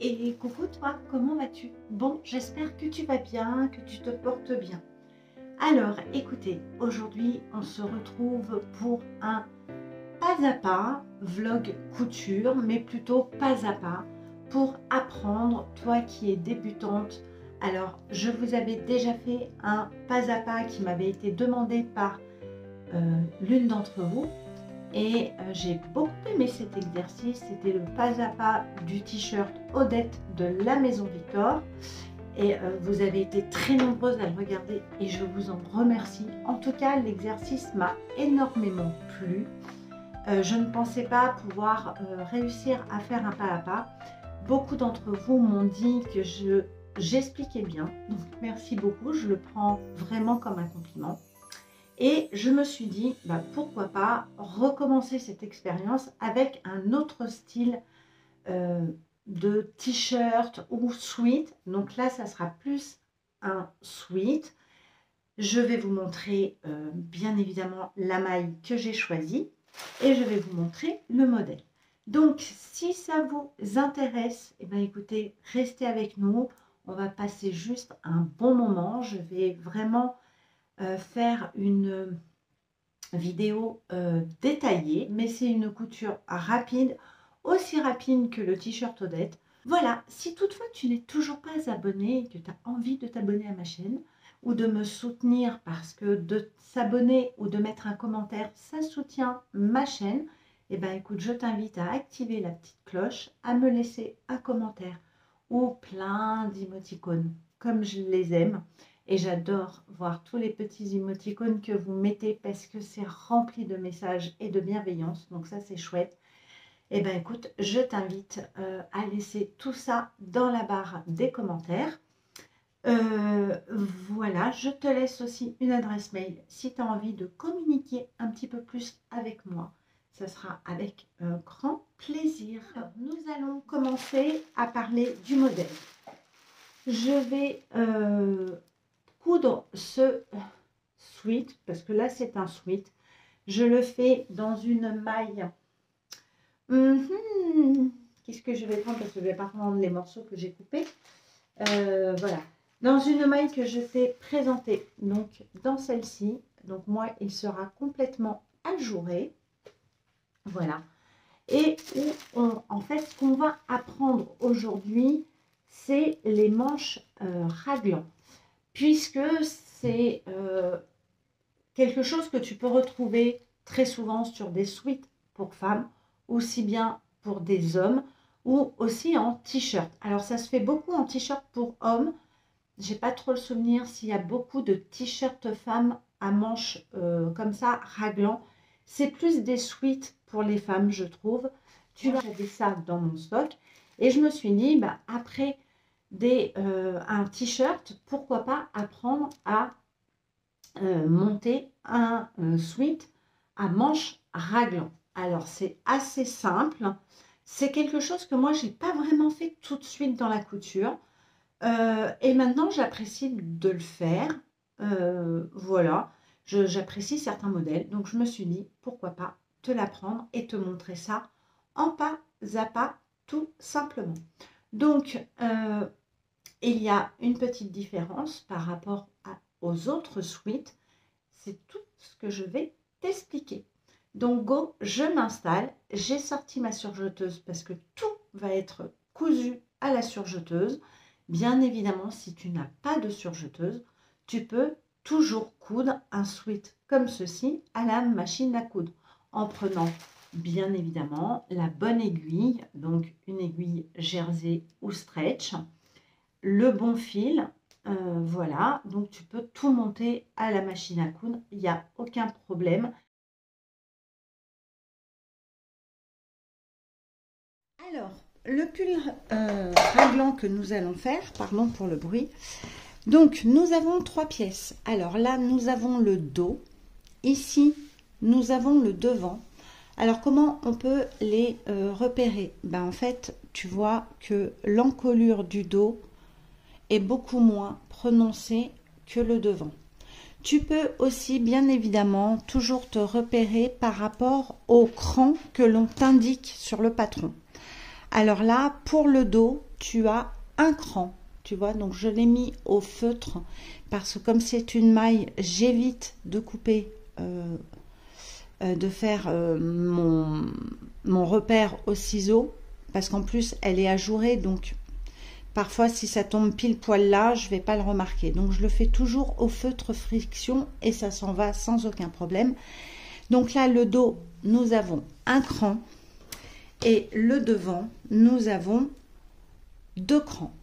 Et coucou toi, comment vas-tu? Bon, j'espère que tu vas bien, que tu te portes bien. Alors, écoutez, aujourd'hui, on se retrouve pour un pas à pas vlog couture, mais plutôt pas à pas pour apprendre, toi qui es débutante. Alors, je vous avais déjà fait un pas à pas qui m'avait été demandé par l'une d'entre vous. Et j'ai beaucoup aimé cet exercice. C'était le pas à pas du t-shirt Odette de la Maison Victor. Et vous avez été très nombreuses à le regarder et je vous en remercie. En tout cas, l'exercice m'a énormément plu. Je ne pensais pas pouvoir réussir à faire un pas à pas. Beaucoup d'entre vous m'ont dit que j'expliquais bien. Donc merci beaucoup, je le prends vraiment comme un compliment. Et je me suis dit, pourquoi pas recommencer cette expérience avec un autre style de t-shirt ou sweat. Donc là, ça sera plus un sweat. Je vais vous montrer bien évidemment la maille que j'ai choisie et je vais vous montrer le modèle. Donc, si ça vous intéresse, eh bien, écoutez, restez avec nous. On va passer juste un bon moment. Je vais vraiment faire une vidéo détaillée, mais c'est une couture rapide, aussi rapide que le t-shirt Odette. Voilà, si toutefois tu n'es toujours pas abonné et que tu as envie de t'abonner à ma chaîne ou de me soutenir, parce que de s'abonner ou de mettre un commentaire, ça soutient ma chaîne, et bien écoute, je t'invite à activer la petite cloche, à me laisser un commentaire ou plein d'émoticônes, comme je les aime. Et j'adore voir tous les petits émoticônes que vous mettez parce que c'est rempli de messages et de bienveillance. Donc ça, c'est chouette. Et bien écoute, je t'invite à laisser tout ça dans la barre des commentaires. Voilà, je te laisse aussi une adresse mail si tu as envie de communiquer un petit peu plus avec moi. Ça sera avec grand plaisir. Alors, nous allons commencer à parler du modèle. Je vais coudre ce sweat, parce que là c'est un sweat. Je le fais dans une maille. Qu'est-ce que je vais prendre? Parce que je vais pas prendre les morceaux que j'ai coupés. Voilà. Dans une maille que je t'ai présentée, donc dans celle-ci. Donc moi, il sera complètement ajouré. Voilà. Et en fait, ce qu'on va apprendre aujourd'hui, c'est les manches raglan. Puisque c'est quelque chose que tu peux retrouver très souvent sur des sweats pour femmes, aussi bien pour des hommes, ou aussi en t-shirt. Alors ça se fait beaucoup en t-shirt pour hommes. J'ai pas trop le souvenir s'il y a beaucoup de t-shirts femmes à manches comme ça, raglan. C'est plus des sweats pour les femmes, je trouve. Tu vois, j'avais ça dans mon stock. Et je me suis dit, après un t-shirt, pourquoi pas apprendre à monter un sweat à manches raglan. Alors c'est assez simple, c'est quelque chose que moi j'ai pas vraiment fait tout de suite dans la couture et maintenant j'apprécie de le faire. Voilà, j'apprécie certains modèles, donc je me suis dit pourquoi pas te l'apprendre et te montrer ça en pas à pas tout simplement. Donc il y a une petite différence par rapport aux autres sweats, c'est tout ce que je vais t'expliquer. Donc go, je m'installe, j'ai sorti ma surjeteuse parce que tout va être cousu à la surjeteuse. Bien évidemment, si tu n'as pas de surjeteuse, tu peux toujours coudre un sweat comme ceci à la machine à coudre en prenant bien évidemment la bonne aiguille, donc une aiguille jersey ou stretch, le bon fil, voilà, donc tu peux tout monter à la machine à coudre, il n'y a aucun problème. Alors, le pull raglan que nous allons faire, pardon pour le bruit, donc nous avons 3 pièces. Alors là, nous avons le dos, ici, nous avons le devant. Alors comment on peut les repérer? En fait, tu vois que l'encolure du dos est beaucoup moins prononcée que le devant. Tu peux aussi bien évidemment toujours te repérer par rapport au cran que l'on t'indique sur le patron. Alors là, pour le dos, tu as un cran, tu vois. Donc je l'ai mis au feutre parce que comme c'est une maille, j'évite de couper, de faire mon repère au ciseau, parce qu'en plus elle est ajourée, donc parfois si ça tombe pile poil là, je vais pas le remarquer. Donc je le fais toujours au feutre friction et ça s'en va sans aucun problème. Donc là le dos, nous avons un cran et le devant, nous avons 2 crans.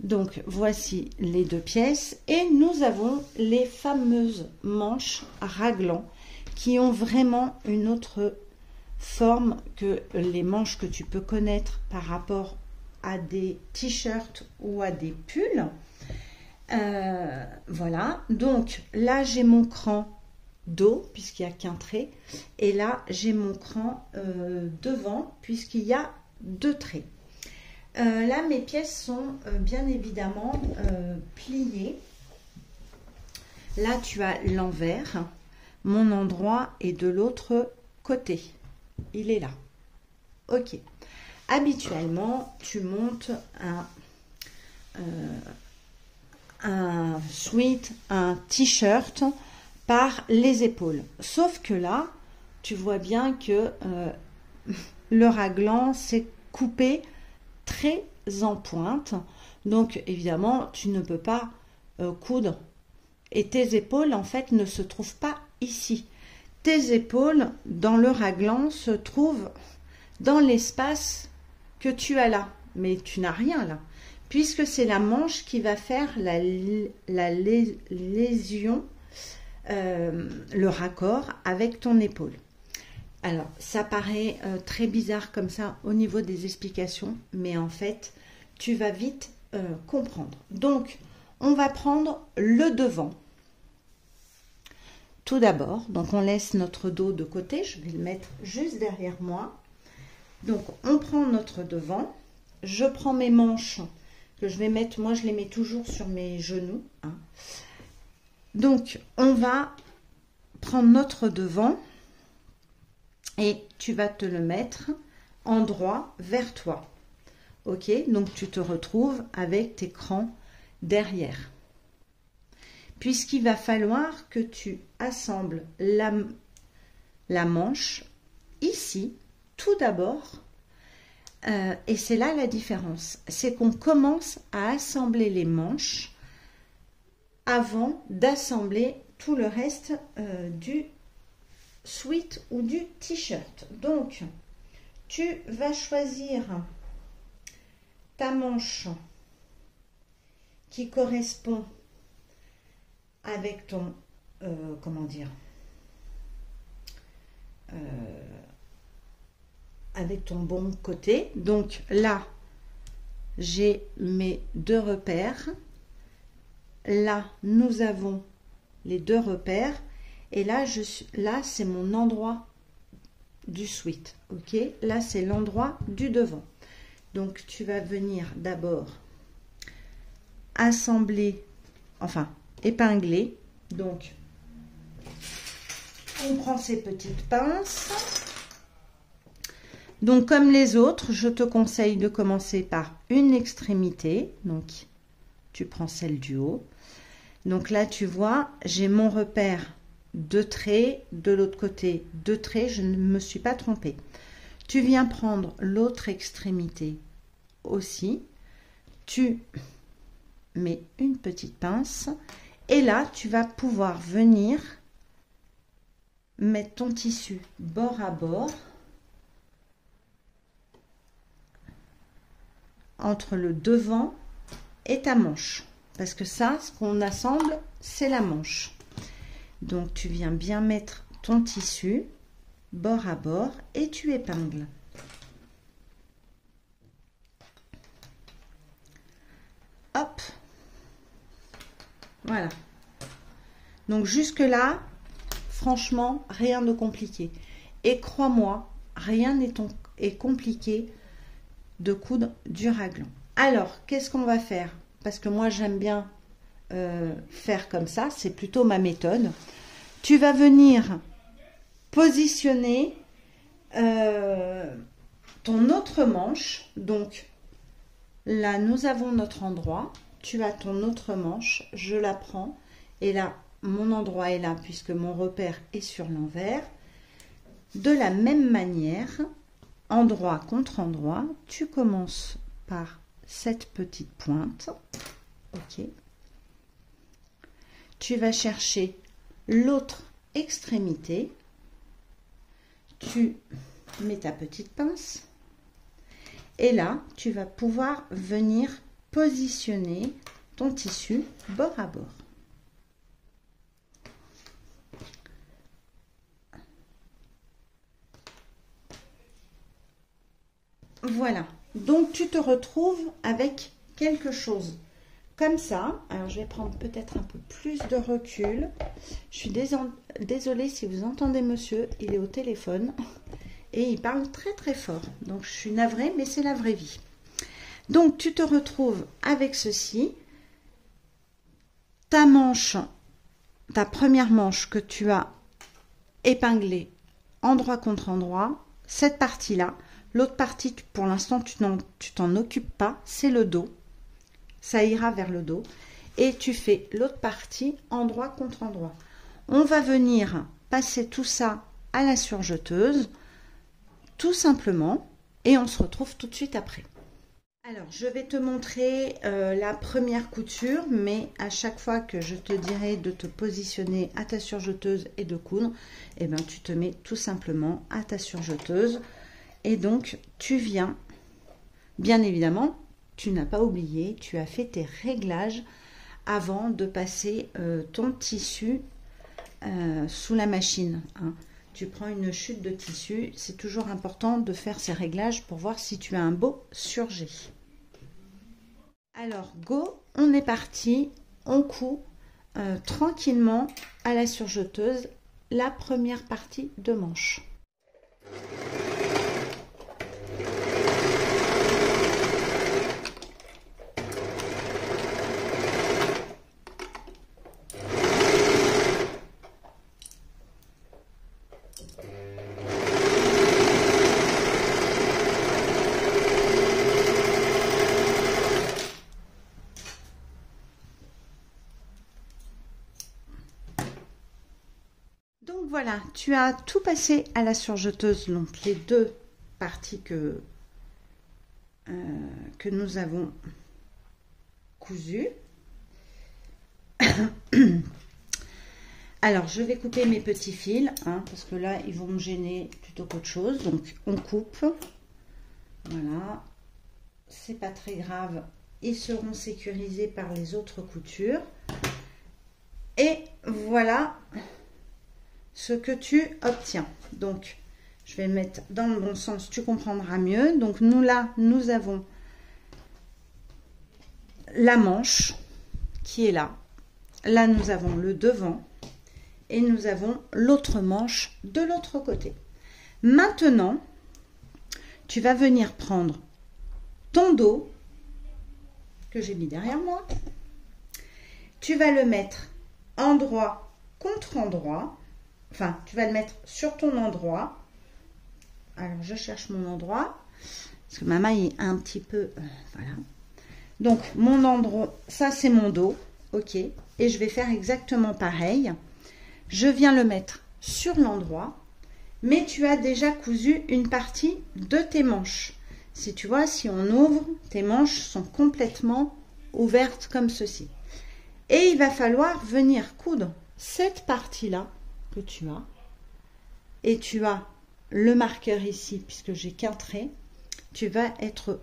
Donc voici les 2 pièces et nous avons les fameuses manches raglan qui ont vraiment une autre forme que les manches que tu peux connaître par rapport à des t-shirts ou à des pulls. Voilà, donc là j'ai mon cran dos puisqu'il n'y a qu'un trait et là j'ai mon cran devant puisqu'il y a 2 traits. Là mes pièces sont bien évidemment pliées. Là tu as l'envers, mon endroit est de l'autre côté, il est là. Ok, habituellement tu montes un sweat, un t-shirt par les épaules, sauf que là tu vois bien que le raglan s'est coupé très en pointe, donc évidemment tu ne peux pas coudre et tes épaules en fait ne se trouvent pas ici. Tes épaules dans le raglan se trouvent dans l'espace que tu as là, mais tu n'as rien là, puisque c'est la manche qui va faire la lésion, le raccord avec ton épaule. Alors, ça paraît très bizarre comme ça au niveau des explications, mais en fait, tu vas vite comprendre. Donc, on va prendre le devant. Tout d'abord, donc on laisse notre dos de côté, je vais le mettre juste derrière moi. Donc, on prend notre devant, je prends mes manches que je vais mettre, moi je les mets toujours sur mes genoux. Hein. Donc, on va prendre notre devant. Et tu vas te le mettre en droit vers toi. Ok, donc tu te retrouves avec tes crans derrière. Puisqu'il va falloir que tu assembles la manche ici, tout d'abord. Et c'est là la différence. C'est qu'on commence à assembler les manches avant d'assembler tout le reste du sweat ou du t-shirt. Donc tu vas choisir ta manche qui correspond avec ton comment dire, avec ton bon côté. Donc là j'ai mes 2 repères, là nous avons les 2 repères. Et là, là c'est mon endroit du sweat. Ok, là, c'est l'endroit du devant. Donc, tu vas venir d'abord assembler, enfin, épingler. Donc, on prend ces petites pinces. Donc, comme les autres, je te conseille de commencer par une extrémité. Donc, tu prends celle du haut. Donc là, tu vois, j'ai mon repère 2 traits, de l'autre côté 2 traits, je ne me suis pas trompée. Tu viens prendre l'autre extrémité aussi, tu mets une petite pince et là tu vas pouvoir venir mettre ton tissu bord à bord entre le devant et ta manche, parce que ça, ce qu'on assemble, c'est la manche. Donc, tu viens bien mettre ton tissu bord à bord et tu épingles. Hop. Voilà. Donc, jusque-là, franchement, rien de compliqué. Et crois-moi, rien n'est compliqué de coudre du raglan. Alors, qu'est-ce qu'on va faire? Parce que moi, j'aime bien faire comme ça, c'est plutôt ma méthode. Tu vas venir positionner ton autre manche, donc là, nous avons notre endroit. Tu as ton autre manche, je la prends. Et là, mon endroit est là puisque mon repère est sur l'envers. De la même manière, endroit contre endroit, tu commences par cette petite pointe. Ok. Tu vas chercher l'autre extrémité. Tu mets ta petite pince. Et là, tu vas pouvoir venir positionner ton tissu bord à bord. Voilà, donc tu te retrouves avec quelque chose comme ça. Alors je vais prendre peut-être un peu plus de recul. Je suis désolée si vous entendez monsieur, il est au téléphone et il parle très très fort. Donc je suis navrée, mais c'est la vraie vie. Donc tu te retrouves avec ceci. Ta manche, ta première manche que tu as épinglée endroit contre endroit, cette partie-là. L'autre partie, pour l'instant, tu t'en occupes pas, c'est le dos. Ça ira vers le dos. Et tu fais l'autre partie endroit contre endroit. On va venir passer tout ça à la surjeteuse, tout simplement, et on se retrouve tout de suite après. Alors, je vais te montrer la première couture, mais à chaque fois que je te dirai de te positionner à ta surjeteuse et de coudre, eh ben, tu te mets tout simplement à ta surjeteuse. Et donc, tu viens, bien évidemment, tu n'as pas oublié, tu as fait tes réglages avant de passer ton tissu sous la machine. Hein. Tu prends une chute de tissu, c'est toujours important de faire ces réglages pour voir si tu as un beau surjet. Alors, go, on est parti, on coud tranquillement à la surjeteuse la première partie de manche. Donc voilà, tu as tout passé à la surjeteuse, donc les deux parties que nous avons cousues. Alors, je vais couper mes petits fils, hein, parce que là, ils vont me gêner plutôt qu'autre chose. Donc, on coupe. Voilà. C'est pas très grave. Ils seront sécurisés par les autres coutures. Et voilà ce que tu obtiens. Donc, je vais mettre dans le bon sens, tu comprendras mieux. Donc, nous, là, nous avons la manche qui est là. Là, nous avons le devant. Et nous avons l'autre manche de l'autre côté. Maintenant, tu vas venir prendre ton dos que j'ai mis derrière moi. Tu vas le mettre endroit contre endroit. Enfin, tu vas le mettre sur ton endroit. Alors, je cherche mon endroit. Parce que ma main est un petit peu... voilà. Donc, mon endroit, ça c'est mon dos. Ok. Et je vais faire exactement pareil. Je viens le mettre sur l'endroit, mais tu as déjà cousu une partie de tes manches. Si tu vois, si on ouvre, tes manches sont complètement ouvertes comme ceci. Et il va falloir venir coudre cette partie-là que tu as. Et tu as le marqueur ici, puisque j'ai qu'un trait. Tu vas être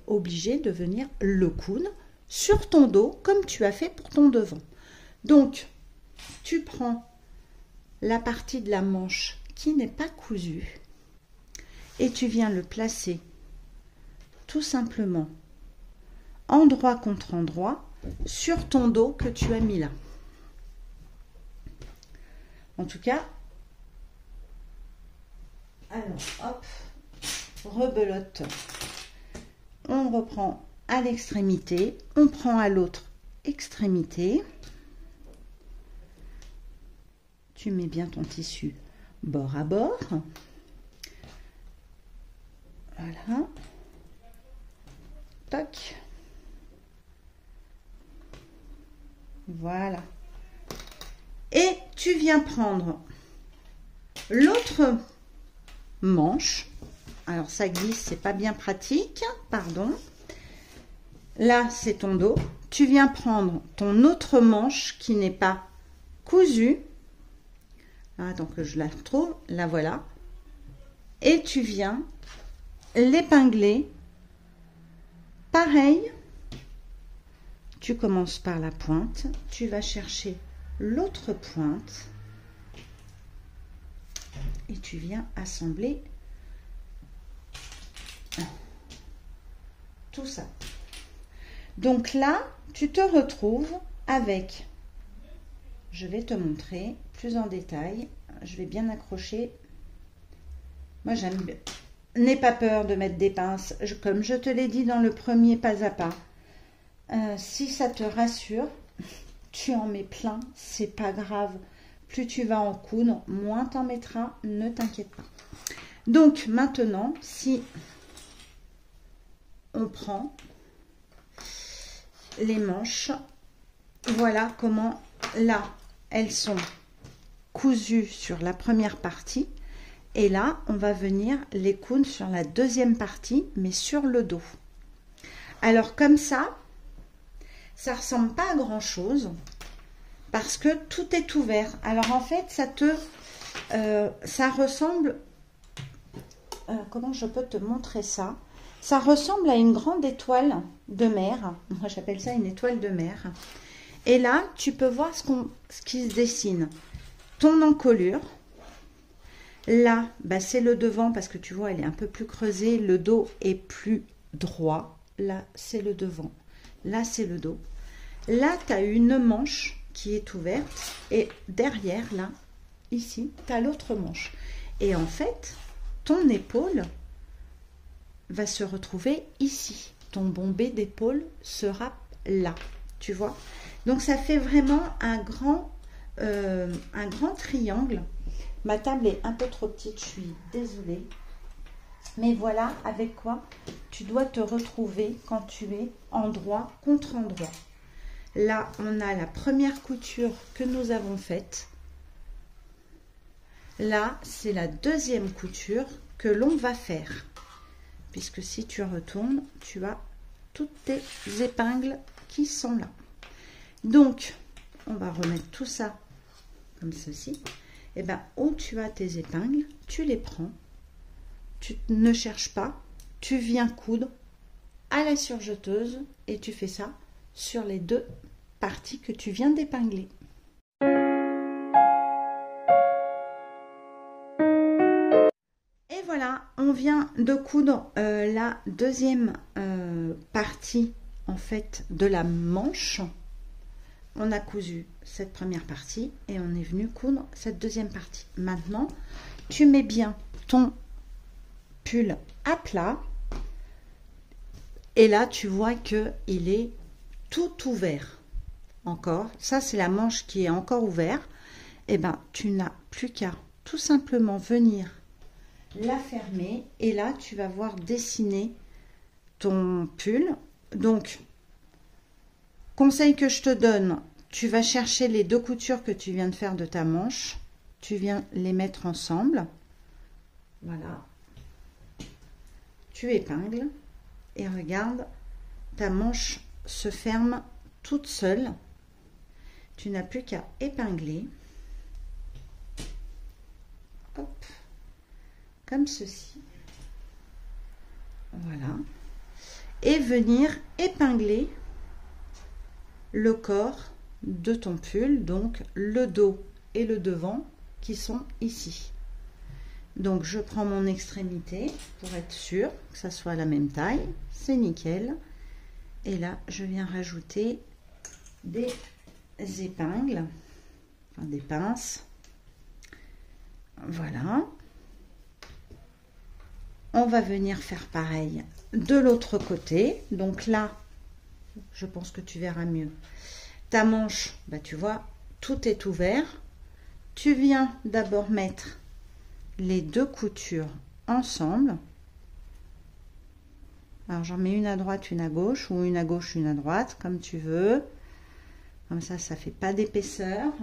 obligé de venir le coudre sur ton dos, comme tu as fait pour ton devant. Donc, tu prends la partie de la manche qui n'est pas cousue et tu viens le placer tout simplement endroit contre endroit sur ton dos que tu as mis là. En tout cas, alors hop, rebelote, on reprend à l'extrémité, on prend à l'autre extrémité. Tu mets bien ton tissu bord à bord. Voilà. toc. Voilà. Et tu viens prendre l'autre manche. Alors ça glisse, c'est pas bien pratique, pardon. Là, c'est ton dos. Tu viens prendre ton autre manche qui n'est pas cousue. Attends que je la retrouve. La voilà. Et tu viens l'épingler. Pareil. Tu commences par la pointe. Tu vas chercher l'autre pointe. Et tu viens assembler tout ça. Donc là, tu te retrouves avec, je vais te montrer plus en détail, je vais bien accrocher. Moi j'aime bien. N'aie pas peur de mettre des pinces, comme je te l'ai dit dans le premier pas à pas. Si ça te rassure, tu en mets plein, c'est pas grave. Plus tu vas en coudre, moins t'en mettras, ne t'inquiète pas. Donc maintenant, si on prend les manches, voilà comment là elles sont cousues sur la première partie et là on va venir les coudre sur la deuxième partie mais sur le dos. Alors comme ça ressemble pas à grand chose parce que tout est ouvert. Alors en fait ça ressemble, comment je peux te montrer ça? Ça ressemble à une grande étoile de mer. Moi, j'appelle ça une étoile de mer. Et là, tu peux voir ce qui se dessine. Ton encolure. Là, bah, c'est le devant parce que tu vois, elle est un peu plus creusée. Le dos est plus droit. Là, c'est le devant. Là, c'est le dos. Là, tu as une manche qui est ouverte. Et derrière, là, ici, tu as l'autre manche. Et en fait, ton épaule va se retrouver ici. Ton bombé d'épaule sera là, tu vois. Donc ça fait vraiment un grand triangle. Ma table est un peu trop petite, je suis désolée. Mais voilà avec quoi tu dois te retrouver quand tu es endroit contre endroit. Là, on a la première couture que nous avons faite. Là, c'est la deuxième couture que l'on va faire. Puisque si tu retournes, tu as toutes tes épingles qui sont là. Donc, on va remettre tout ça comme ceci. Et bien, où tu as tes épingles, tu les prends. Tu ne cherches pas. Tu viens coudre à la surjeteuse et tu fais ça sur les deux parties que tu viens d'épingler. Voilà, on vient de coudre la deuxième partie en fait de la manche. On a cousu cette première partie et on est venu coudre cette deuxième partie. Maintenant, tu mets bien ton pull à plat et là tu vois que il est tout ouvert. Encore, ça c'est la manche qui est encore ouverte. Et ben tu n'as plus qu'à tout simplement venir la fermer et là tu vas voir dessiner ton pull. Donc conseil que je te donne, tu vas chercher les deux coutures que tu viens de faire de ta manche, tu viens les mettre ensemble, voilà, tu épingles et regarde, ta manche se ferme toute seule, tu n'as plus qu'à épingler. Hop. Comme ceci, voilà, et venir épingler le corps de ton pull, donc le dos et le devant qui sont ici. Donc je prends mon extrémité pour être sûr que ça soit la même taille, c'est nickel. Et là je viens rajouter des épingles, enfin des pinces, voilà. On va venir faire pareil de l'autre côté. Donc là, je pense que tu verras mieux. Ta manche, bah tu vois, tout est ouvert. Tu viens d'abord mettre les deux coutures ensemble. Alors j'en mets une à droite, une à gauche, ou une à gauche, une à droite, comme tu veux. Comme ça fait pas d'épaisseur.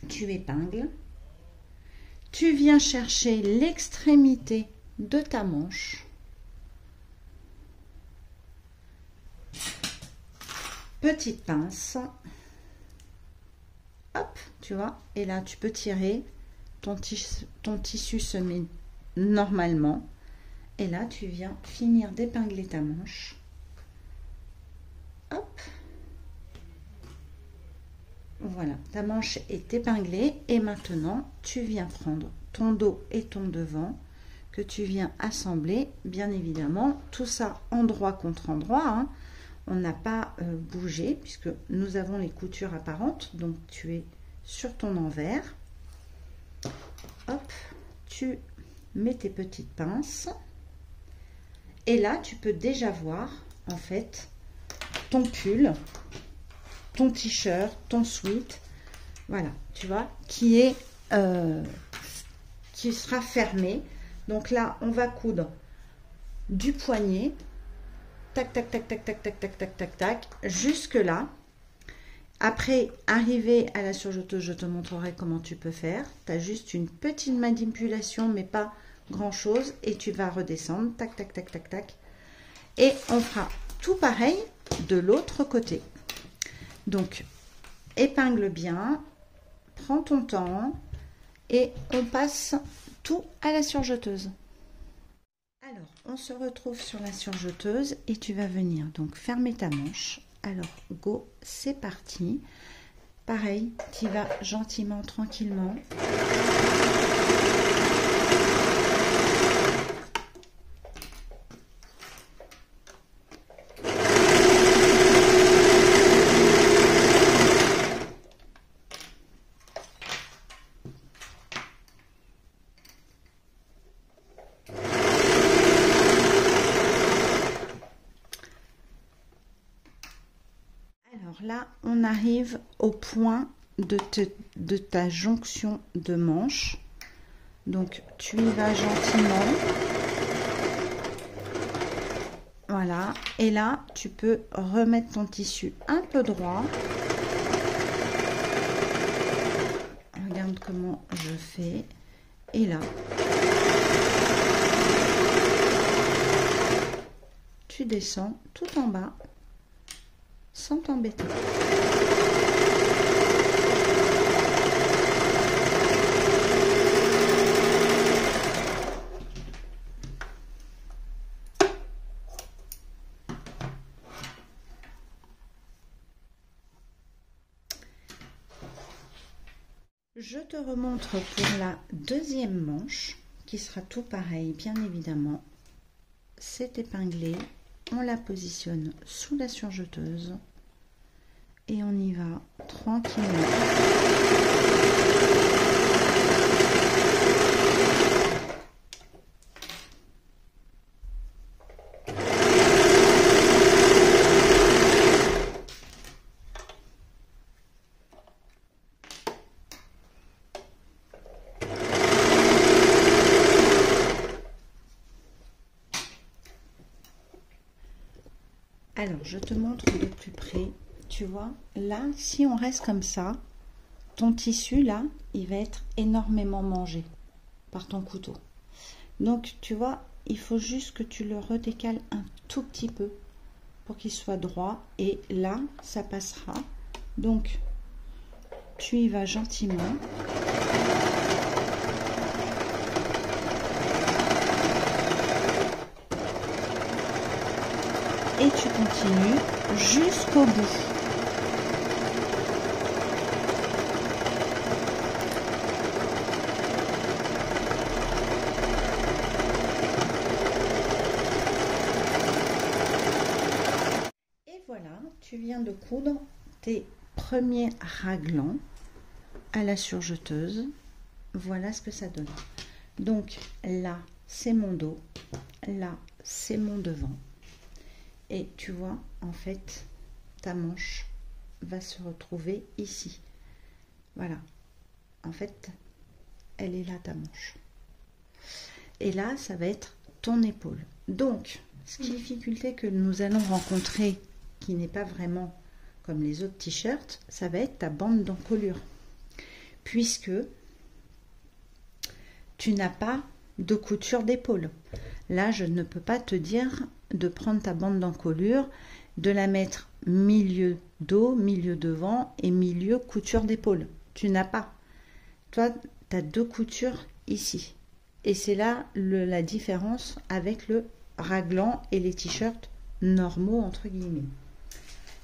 Tu épingles. Tu viens chercher l'extrémité de ta manche. Petite pince. Hop, tu vois. Et là, tu peux tirer. Ton tissu se met normalement. Et là, tu viens finir d'épingler ta manche. Hop. Voilà, ta manche est épinglée. Et maintenant, tu viens prendre ton dos et ton devant que tu viens assembler. Bien évidemment, tout ça endroit contre endroit. Hein. On n'a pas bougé puisque nous avons les coutures apparentes. Donc, tu es sur ton envers. Hop, tu mets tes petites pinces. Et là, tu peux déjà voir, en fait, ton pull, ton t-shirt, ton sweat, voilà, tu vois, qui sera fermé. Donc là, on va coudre du poignet, tac, tac, tac, tac, tac, tac, tac, tac, tac, tac, jusque là. Après, arriver à la surjeteuse, je te montrerai comment tu peux faire. Tu as juste une petite manipulation, mais pas grand-chose. Et tu vas redescendre, tac, tac, tac, tac, tac. Et on fera tout pareil de l'autre côté. Donc, épingle bien, prends ton temps et on passe tout à la surjeteuse. Alors, on se retrouve sur la surjeteuse et tu vas venir donc fermer ta manche. Alors, go, c'est parti. Pareil, tu vas gentiment, tranquillement. Là, on arrive au point de ta jonction de manche. Donc, tu y vas gentiment. Voilà. Et là, tu peux remettre ton tissu un peu droit. Regarde comment je fais. Et là, tu descends tout en bas. Sans t'embêter. Je te remontre pour la deuxième manche qui sera tout pareil, bien évidemment. C'est épinglé. On la positionne sous la surjeteuse et on y va tranquillement. Alors, je te montre de plus près. Tu vois, là, si on reste comme ça, ton tissu, là, il va être énormément mangé par ton couteau. Donc, tu vois, il faut juste que tu le redécales un tout petit peu pour qu'il soit droit. Et là, ça passera. Donc, tu y vas gentiment. Et tu continues jusqu'au bout. Et voilà, tu viens de coudre tes premiers raglans à la surjeteuse. Voilà ce que ça donne. Donc là, c'est mon dos. Là, c'est mon devant. Et tu vois, en fait, ta manche va se retrouver ici. Voilà. En fait, elle est là, ta manche. Et là, ça va être ton épaule. Donc, Ce qui difficulté que nous allons rencontrer, qui n'est pas vraiment comme les autres t-shirts, ça va être ta bande d'encolure. Puisque tu n'as pas de couture d'épaule. Là, je ne peux pas te dire de prendre ta bande d'encolure, de la mettre milieu dos, milieu devant et milieu couture d'épaule. Tu n'as pas. Toi, tu as deux coutures ici. Et c'est là la différence avec le raglan et les t-shirts normaux, entre guillemets.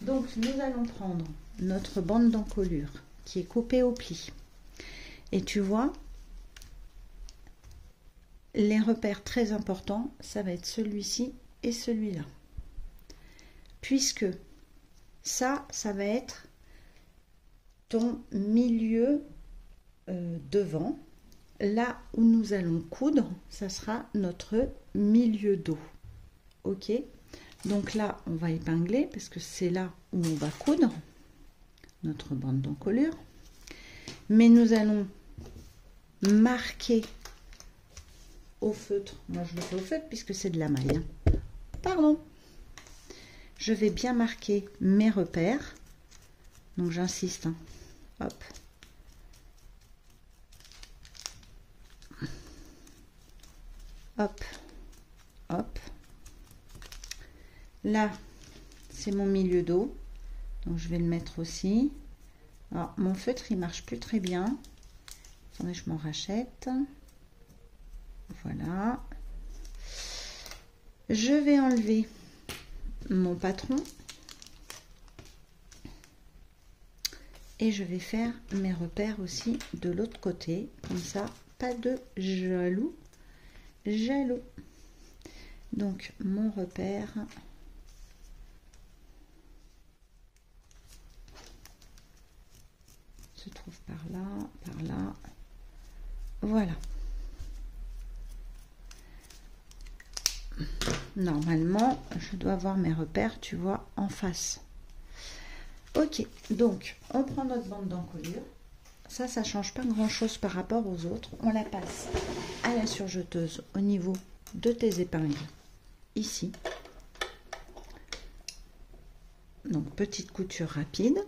Donc, nous allons prendre notre bande d'encolure qui est coupée au pli. Et tu vois, les repères très importants, ça va être celui-ci et celui-là. Puisque ça va être ton milieu devant. Là où nous allons coudre, ça sera notre milieu dos. Ok? Donc là, on va épingler parce que c'est là où on va coudre notre bande d'encolure. Mais nous allons marquer au feutre. Moi, je le fais au feutre puisque c'est de la maille. Hein. Pardon. Je vais bien marquer mes repères. Donc, j'insiste. Hein. Hop. Hop. Hop. Là, c'est mon milieu dos. Donc, je vais le mettre aussi. Alors, mon feutre, il marche plus très bien. Attendez, je m'en rachète. Voilà. Je vais enlever mon patron. Et je vais faire mes repères aussi de l'autre côté. Comme ça, pas de jaloux. Jaloux. Donc, mon repère... se trouve par là, par là. Voilà. Normalement, je dois avoir mes repères, tu vois, en face. Ok, donc, on prend notre bande d'encolure. Ça change pas grand-chose par rapport aux autres. On la passe à la surjeteuse au niveau de tes épingles. Ici. Donc, petite couture rapide.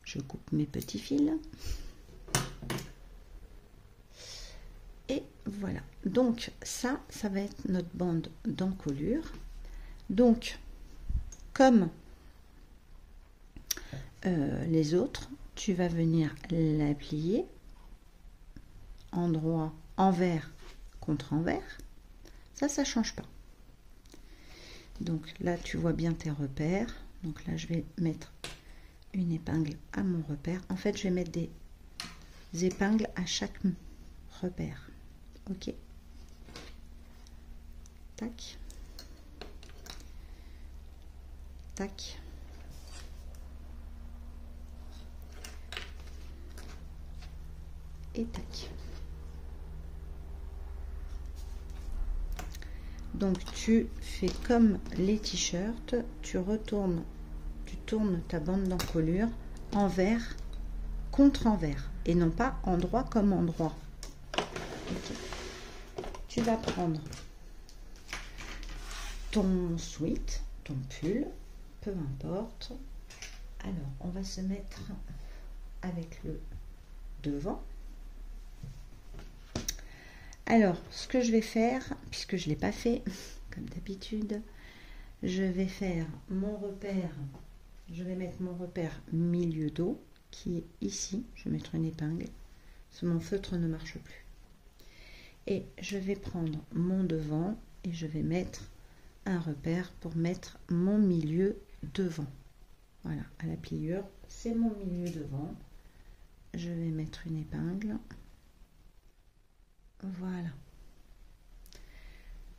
Je coupe mes petits fils. Et voilà. Donc, ça va être notre bande d'encolure. Donc, comme les autres, tu vas venir la plier endroit envers contre envers. Ça ne change pas. Donc là, tu vois bien tes repères. Donc là, je vais mettre une épingle à mon repère. En fait, je vais mettre des épingles à chaque repère. Ok. Tac. Tac. Et tac. Donc tu fais comme les t-shirts, tu tournes ta bande d'encolure envers contre envers et non pas endroit comme endroit. Okay. Tu vas prendre ton sweat, ton pull, peu importe. Alors on va se mettre avec le devant. Alors, ce que je vais faire, puisque je ne l'ai pas fait, comme d'habitude, je vais faire mon repère, je vais mettre mon repère milieu dos, qui est ici, je vais mettre une épingle, parce que mon feutre ne marche plus. Et je vais prendre mon devant, et je vais mettre un repère pour mettre mon milieu devant. Voilà, à la pliure, c'est mon milieu devant. Je vais mettre une épingle. Voilà.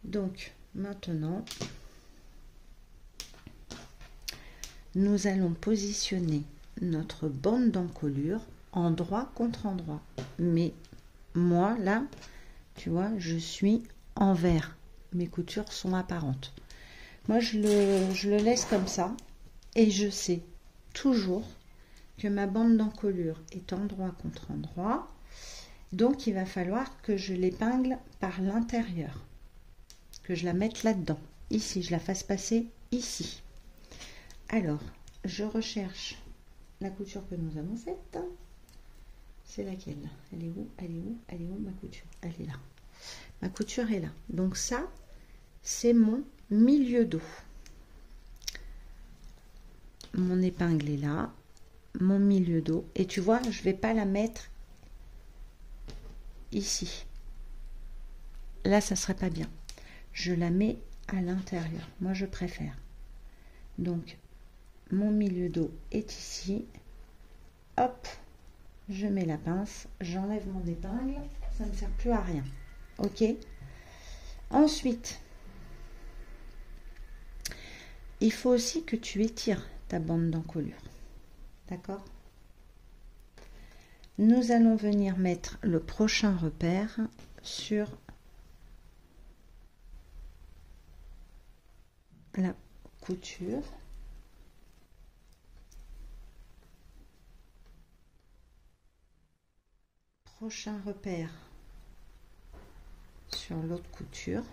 Donc maintenant, nous allons positionner notre bande d'encolure endroit contre endroit. Mais moi là, tu vois, je suis envers. Mes coutures sont apparentes. Moi je le laisse comme ça et je sais toujours que ma bande d'encolure est endroit contre endroit. Donc il va falloir que je l'épingle par l'intérieur, que je la mette là-dedans, ici, je la fasse passer ici. Alors, je recherche la couture que nous avons faite. C'est laquelle? Elle est où? Elle est où? Elle est où ma couture? Elle est là. Ma couture est là. Donc ça, c'est mon milieu dos. Mon épingle est là, mon milieu dos. Et tu vois, je ne vais pas la mettre ici. Là, ça serait pas bien. Je la mets à l'intérieur. Moi, je préfère. Donc, mon milieu dos est ici. Hop, je mets la pince, j'enlève mon épingle. Ça ne sert plus à rien. Ok? Ensuite, il faut aussi que tu étires ta bande d'encolure. D'accord? Nous allons venir mettre le prochain repère sur la couture. Prochain repère sur l'autre couture.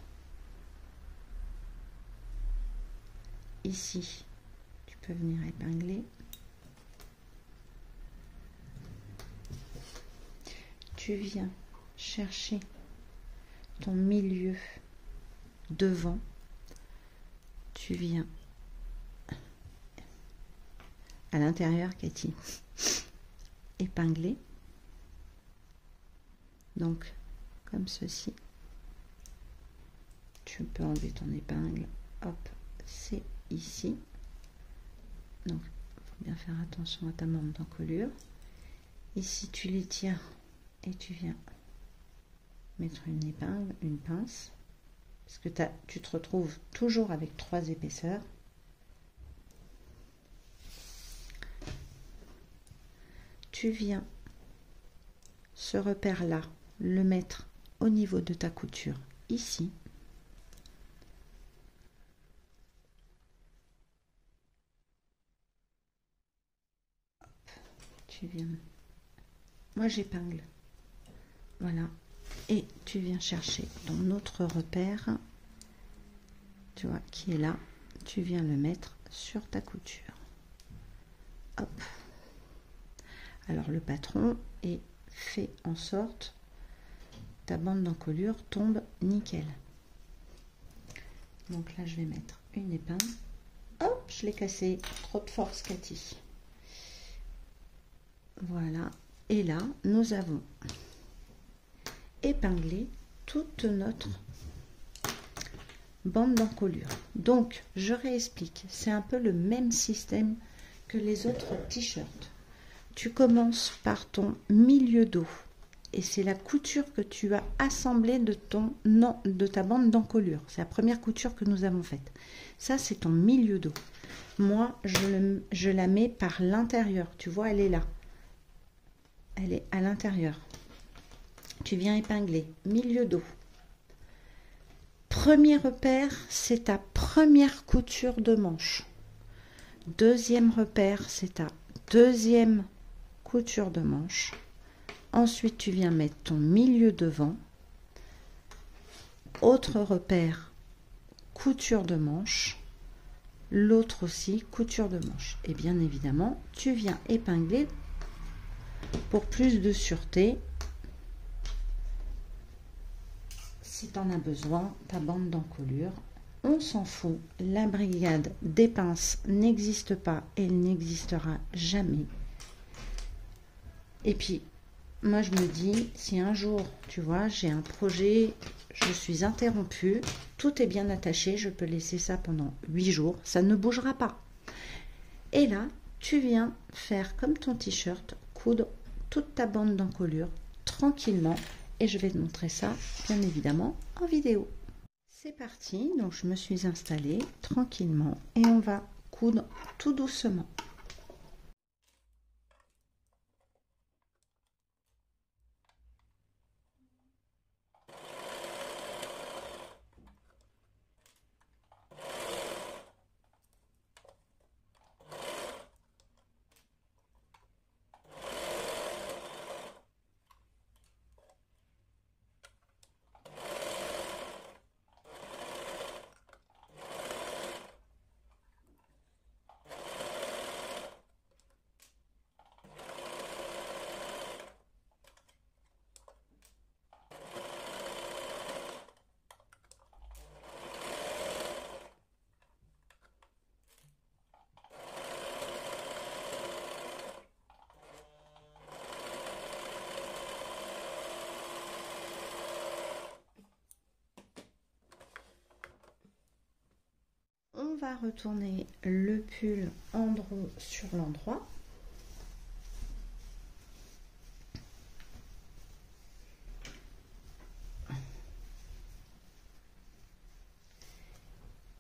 Ici, tu peux venir épingler. Tu viens chercher ton milieu devant. Tu viens à l'intérieur, Cathy, épingler. Donc, comme ceci. Tu peux enlever ton épingle. Hop, c'est ici. Donc, il faut bien faire attention à ta bande d'encolure. Ici, tu l'étires et tu viens mettre une épingle, une pince. Parce que tu te retrouves toujours avec 3 épaisseurs. Tu viens ce repère-là, le mettre au niveau de ta couture, ici. Hop, tu viens. Moi, j'épingle. Voilà. Et tu viens chercher ton autre repère, tu vois, qui est là. Tu viens le mettre sur ta couture. Hop. Alors, le patron est fait en sorte ta bande d'encolure tombe nickel. Donc là, je vais mettre une épingle. Hop, je l'ai cassé. Trop de force, Cathy. Voilà. Et là, nous avons épinglé toute notre bande d'encolure. Donc, je réexplique. C'est un peu le même système que les autres t-shirts. Tu commences par ton milieu dos. Et c'est la couture que tu as assemblée de ta bande d'encolure. C'est la première couture que nous avons faite. Ça, c'est ton milieu dos. Moi, je la mets par l'intérieur. Tu vois, elle est là. Elle est à l'intérieur. Tu viens épingler. Milieu dos. Premier repère, c'est ta première couture de manche. Deuxième repère, c'est ta deuxième couture de manche. Ensuite, tu viens mettre ton milieu devant. Autre repère, couture de manche. L'autre aussi, couture de manche. Et bien évidemment, tu viens épingler pour plus de sûreté. Si tu en as besoin, ta bande d'encolure, on s'en fout. La brigade des pinces n'existe pas et elle n'existera jamais. Et puis, moi, je me dis, si un jour, tu vois, j'ai un projet, je suis interrompue, tout est bien attaché, je peux laisser ça pendant 8 jours, ça ne bougera pas. Et là, tu viens faire comme ton t-shirt, coudre toute ta bande d'encolure tranquillement. Et je vais te montrer ça, bien évidemment, en vidéo. C'est parti, donc je me suis installée tranquillement et on va coudre tout doucement. va retourner le pull endroit sur l'endroit.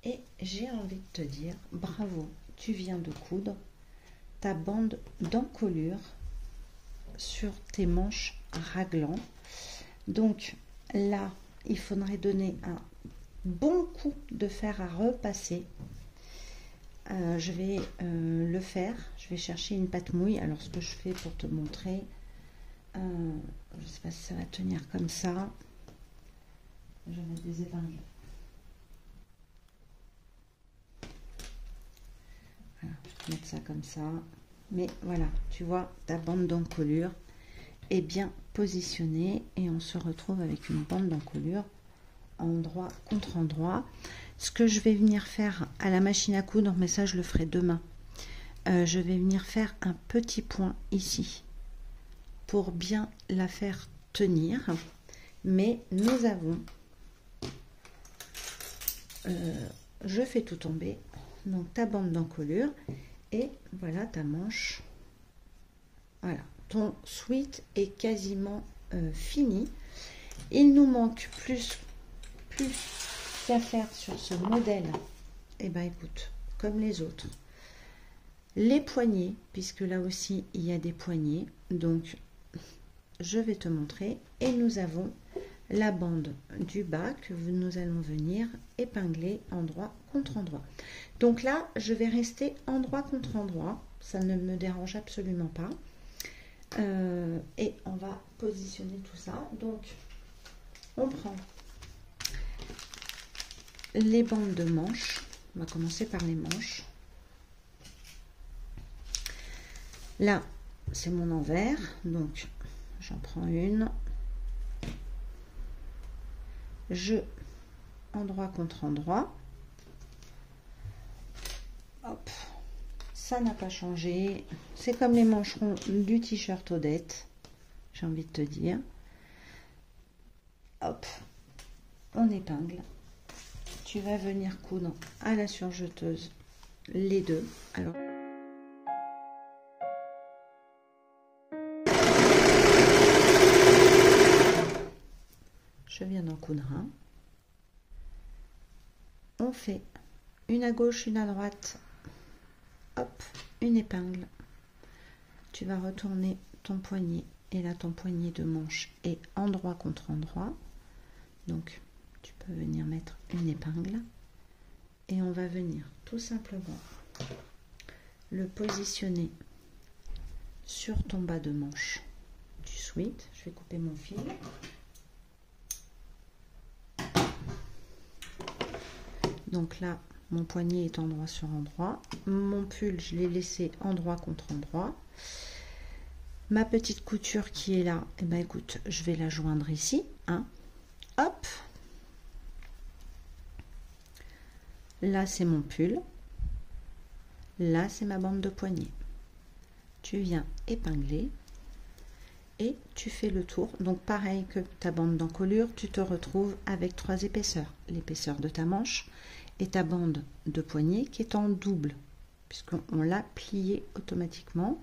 Et j'ai envie de te dire, bravo, tu viens de coudre ta bande d'encolure sur tes manches raglan. Donc là, il faudrait donner un bon coup de fer à repasser. Je vais le faire. Je vais chercher une pâte mouille. Alors ce que je fais pour te montrer, je ne sais pas si ça va tenir comme ça. Je vais mettre des épingles. Voilà, je vais mettre ça comme ça. Mais voilà, tu vois, ta bande d'encolure est bien positionnée et on se retrouve avec une bande d'encolure endroit contre endroit. Ce que je vais venir faire à la machine à coudre, mais ça je le ferai demain, je vais venir faire un petit point ici pour bien la faire tenir. Mais nous avons, je fais tout tomber, donc ta bande d'encolure et voilà ta manche. Voilà, ton sweat est quasiment fini. Il nous manque plus qu'à faire sur ce modèle. Et ben écoute, comme les autres, les poignets, puisque là aussi il y a des poignets, donc je vais te montrer. Et nous avons la bande du bas que nous allons venir épingler endroit contre endroit. Donc là je vais rester endroit contre endroit, ça ne me dérange absolument pas. Et on va positionner tout ça. Donc on prend les bandes de manches, on va commencer par les manches. Là c'est mon envers, donc j'en prends une, je endroit contre endroit, hop, ça n'a pas changé, c'est comme les mancherons du t-shirt Odette, j'ai envie de te dire. Hop, on épingle. Tu vas venir coudre à la surjeteuse les deux. Alors je viens d'en coudre un. On fait une à gauche, une à droite. Hop, une épingle. Tu vas retourner ton poignet et là ton poignet de manche est endroit contre endroit. Donc tu peux venir mettre une épingle et on va venir tout simplement le positionner sur ton bas de manche du sweat. Je vais couper mon fil. Donc là mon poignet est endroit sur endroit, mon pull je l'ai laissé endroit contre endroit. Ma petite couture qui est là, et ben écoute, je vais la joindre ici, hein. Hop, là c'est mon pull, là c'est ma bande de poignet. Tu viens épingler et tu fais le tour. Donc pareil que ta bande d'encolure, tu te retrouves avec 3 épaisseurs, l'épaisseur de ta manche et ta bande de poignet qui est en double puisqu'on l'a plié automatiquement.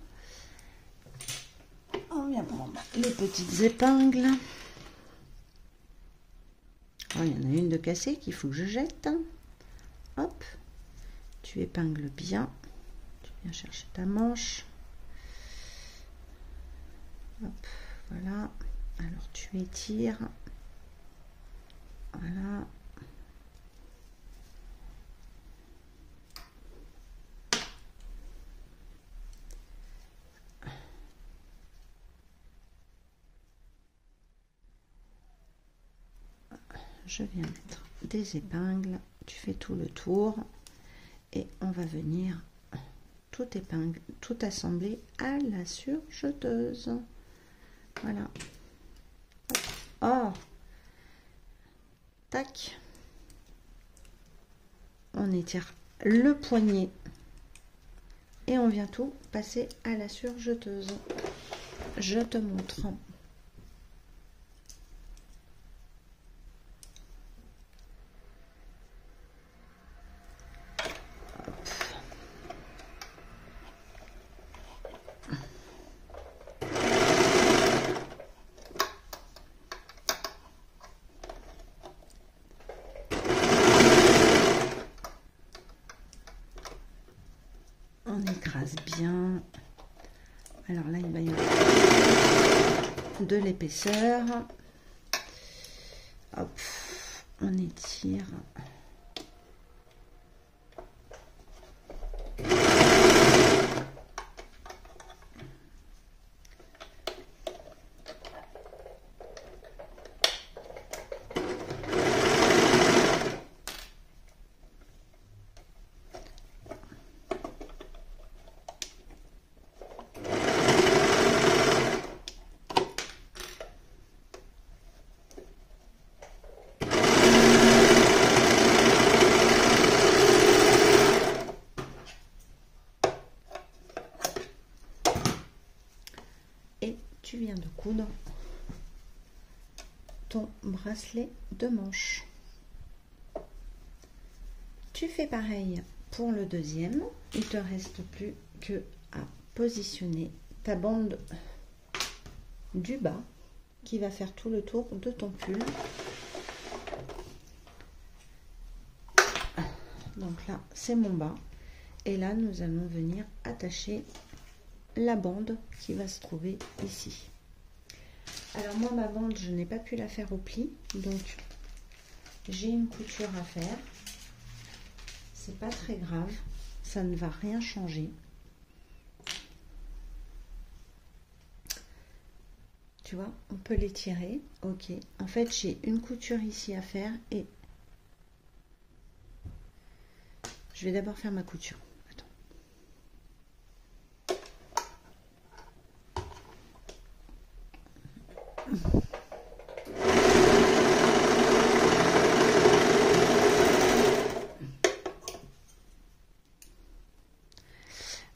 On vient prendre les petites épingles. Oh, il y en a une de cassée qu'il faut que je jette. Hop, tu épingles bien. Tu viens chercher ta manche. Hop, voilà. Alors tu étires. Voilà. Je viens mettre des épingles, tu fais tout le tour et on va venir tout épingle, tout assembler à la surjeteuse. Voilà. Oh, tac. On étire le poignet et on vient tout passer à la surjeteuse. Je te montre. Alors là, il va y avoir de l'épaisseur. Hop, on étire. Tu viens de coudre ton bracelet de manche. Tu fais pareil pour le deuxième. Il te reste plus que à positionner ta bande du bas qui va faire tout le tour de ton pull. Donc là, c'est mon bas. Et là, nous allons venir attacher la bande qui va se trouver ici. Alors moi, ma bande, je n'ai pas pu la faire au pli, donc j'ai une couture à faire. C'est pas très grave, ça ne va rien changer. Tu vois, on peut l'étirer. Ok, en fait, j'ai une couture ici à faire et je vais d'abord faire ma couture.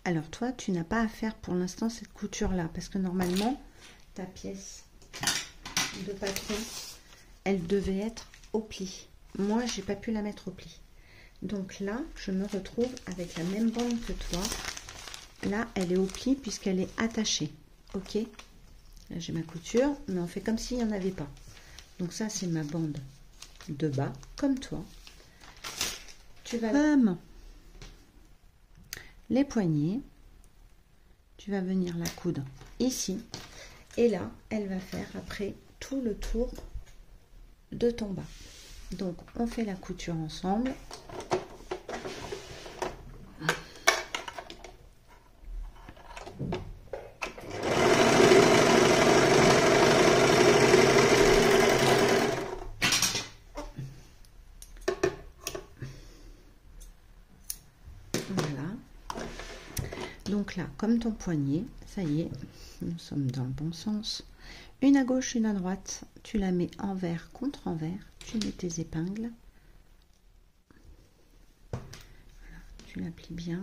Alors toi, tu n'as pas à faire pour l'instant cette couture là, parce que normalement ta pièce de patron, elle devait être au pli. Moi, j'ai pas pu la mettre au pli. Donc là, je me retrouve avec la même bande que toi. Là, elle est au pli puisqu'elle est attachée. Ok, là j'ai ma couture, mais on fait comme s'il n'y en avait pas. Donc ça, c'est ma bande de bas, comme toi. Tu vas comme les poignets, tu vas venir la coudre ici. Et là, elle va faire après tout le tour de ton bas. Donc, on fait la couture ensemble. Donc là, comme ton poignet, ça y est, nous sommes dans le bon sens. Une à gauche, une à droite, tu la mets envers contre envers, tu mets tes épingles. Voilà, tu la plies bien.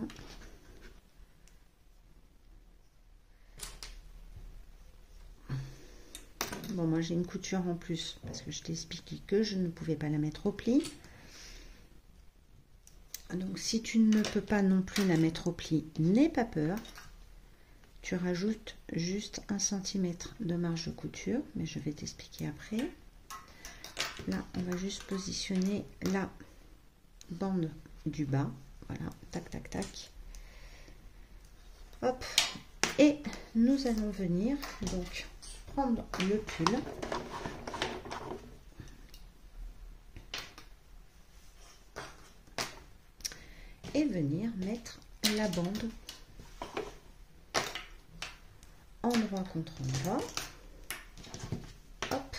Bon, moi j'ai une couture en plus parce que je t'ai expliqué que je ne pouvais pas la mettre au pli. Donc si tu ne peux pas non plus la mettre au pli, n'aie pas peur. Tu rajoutes juste 1 cm de marge de couture, mais je vais t'expliquer après. Là, on va juste positionner la bande du bas. Voilà, tac, tac, tac. Hop. Et nous allons venir donc prendre le pull. Et venir mettre la bande endroit contre endroit. Hop.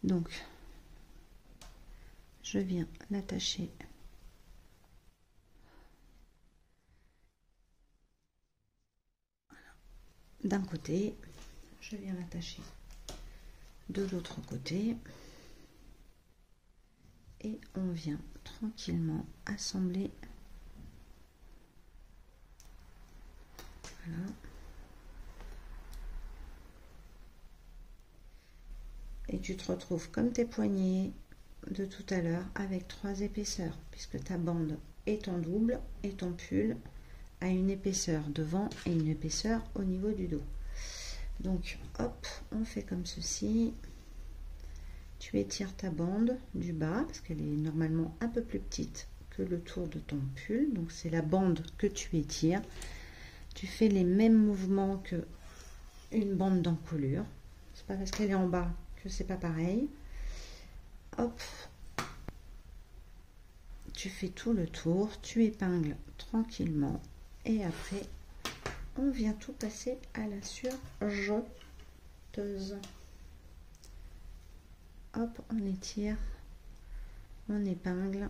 Donc, je viens l'attacher d'un côté, je viens l'attacher de l'autre côté et on vient tranquillement assembler. Voilà. Et tu te retrouves comme tes poignets de tout à l'heure avec 3 épaisseurs puisque ta bande est en double et ton pull a une épaisseur devant et une épaisseur au niveau du dos. Donc hop, on fait comme ceci. Tu étires ta bande du bas parce qu'elle est normalement un peu plus petite que le tour de ton pull. Donc c'est la bande que tu étires. tu fais les mêmes mouvements que une bande d'encolure. C'est pas parce qu'elle est en bas que c'est pas pareil. Hop, tu fais tout le tour, tu épingles tranquillement et après on vient tout passer à la surjeteuse. Hop, on étire, on épingle,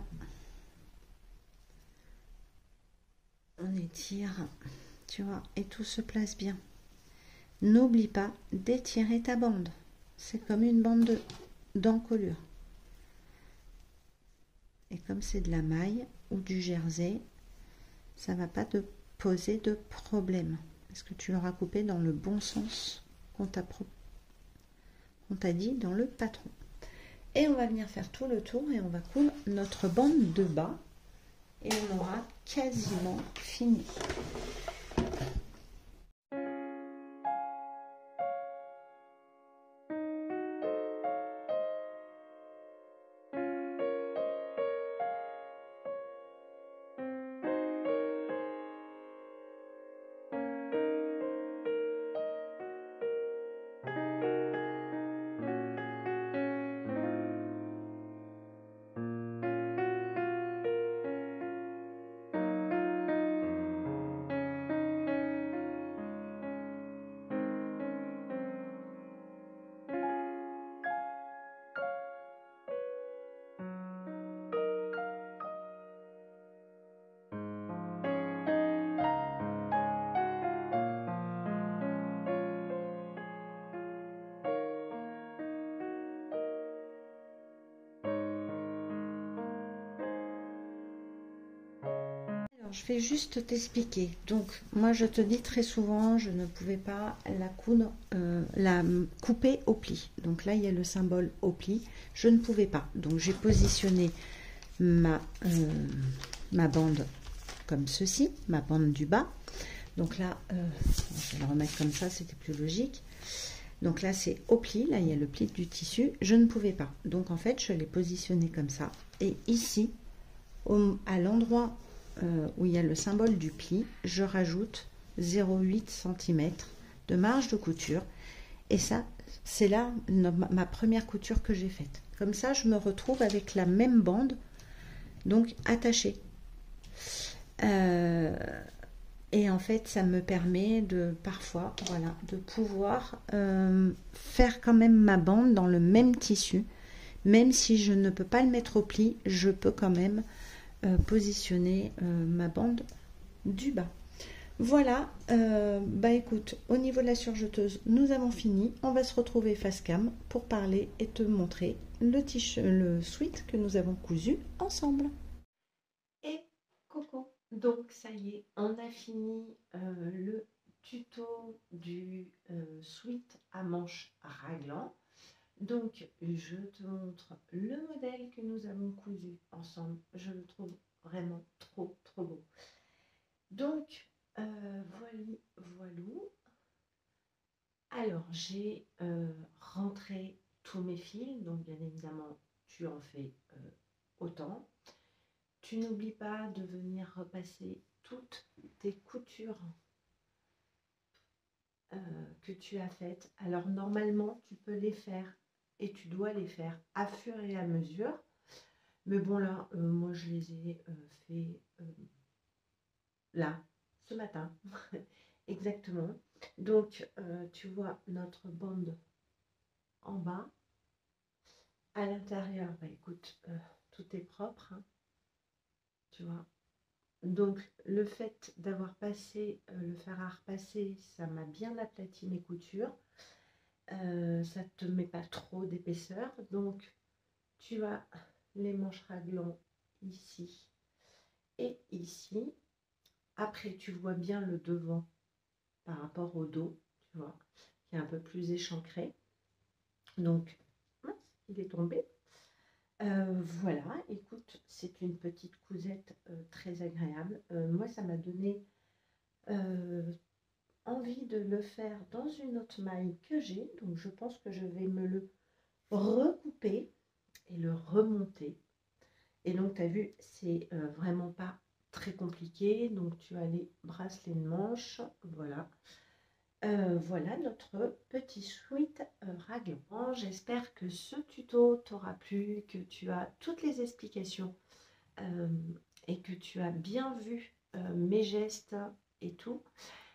on étire, tu vois, et tout se place bien. N'oublie pas d'étirer ta bande, c'est comme une bande d'encolure. Et comme c'est de la maille ou du jersey, ça ne va pas te poser de problème. Parce que tu l'auras coupé dans le bon sens qu'on t'a dit dans le patron. Et on va venir faire tout le tour et on va coudre notre bande de bas. Et on aura quasiment fini. Je vais juste t'expliquer. Donc, moi, je te dis très souvent, je ne pouvais pas la coudre, la couper au pli. Donc là, il y a le symbole au pli. Je ne pouvais pas. Donc, j'ai positionné ma bande comme ceci, ma bande du bas. Donc là, je vais la remettre comme ça, c'était plus logique. Donc là, c'est au pli. Là, il y a le pli du tissu. Je ne pouvais pas. Donc, en fait, je l'ai positionné comme ça. Et ici, à l'endroit où il y a le symbole du pli, je rajoute 0,8 cm de marge de couture. Et ça, c'est là ma première couture que j'ai faite. Comme ça, je me retrouve avec la même bande, donc attachée. Et en fait, ça me permet de parfois, voilà, de pouvoir faire quand même ma bande dans le même tissu. Même si je ne peux pas le mettre au pli, je peux quand même positionner ma bande du bas. Voilà, bah écoute, au niveau de la surjeteuse, nous avons fini. On va se retrouver face cam pour parler et te montrer le sweat que nous avons cousu ensemble. Et coucou, donc ça y est, on a fini le tuto du sweat à manches raglant. Donc, je te montre le modèle que nous avons cousu ensemble. Je le trouve vraiment trop beau. Donc, voilou. Alors, j'ai rentré tous mes fils. Donc, bien évidemment, tu en fais autant. Tu n'oublies pas de venir repasser toutes tes coutures que tu as faites. Alors, normalement, tu peux les faire et tu dois les faire à fur et à mesure. Mais bon, là, moi, je les ai fait là, ce matin. Exactement. Donc, tu vois notre bande en bas. À l'intérieur, bah, écoute, tout est propre. Hein, tu vois. Donc, le fait d'avoir passé le fer à repasser, ça m'a bien aplati mes coutures. Ça ne te met pas trop d'épaisseur. Donc, tu as les manches raglant ici et ici. Après, tu vois bien le devant par rapport au dos, tu vois, qui est un peu plus échancré. Donc, mince, il est tombé. Voilà, écoute, c'est une petite cousette très agréable. Moi, ça m'a donné envie de le faire dans une autre maille que j'ai. Donc, je pense que je vais me le recouper et le remonter. Et donc, tu as vu, c'est vraiment pas très compliqué. Donc tu as les bracelets de manche, voilà. Voilà notre petit sweat raglan. J'espère que ce tuto t'aura plu, que tu as toutes les explications et que tu as bien vu mes gestes et tout.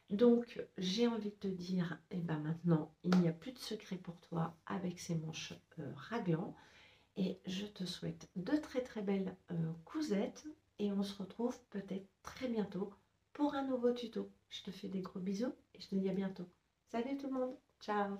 Donc j'ai envie de te dire, et ben maintenant il n'y a plus de secret pour toi avec ces manches raglan, et je te souhaite de très très belles cousettes, et on se retrouve peut-être très bientôt pour un nouveau tuto. Je te fais des gros bisous et je te dis à bientôt. Salut tout le monde, ciao.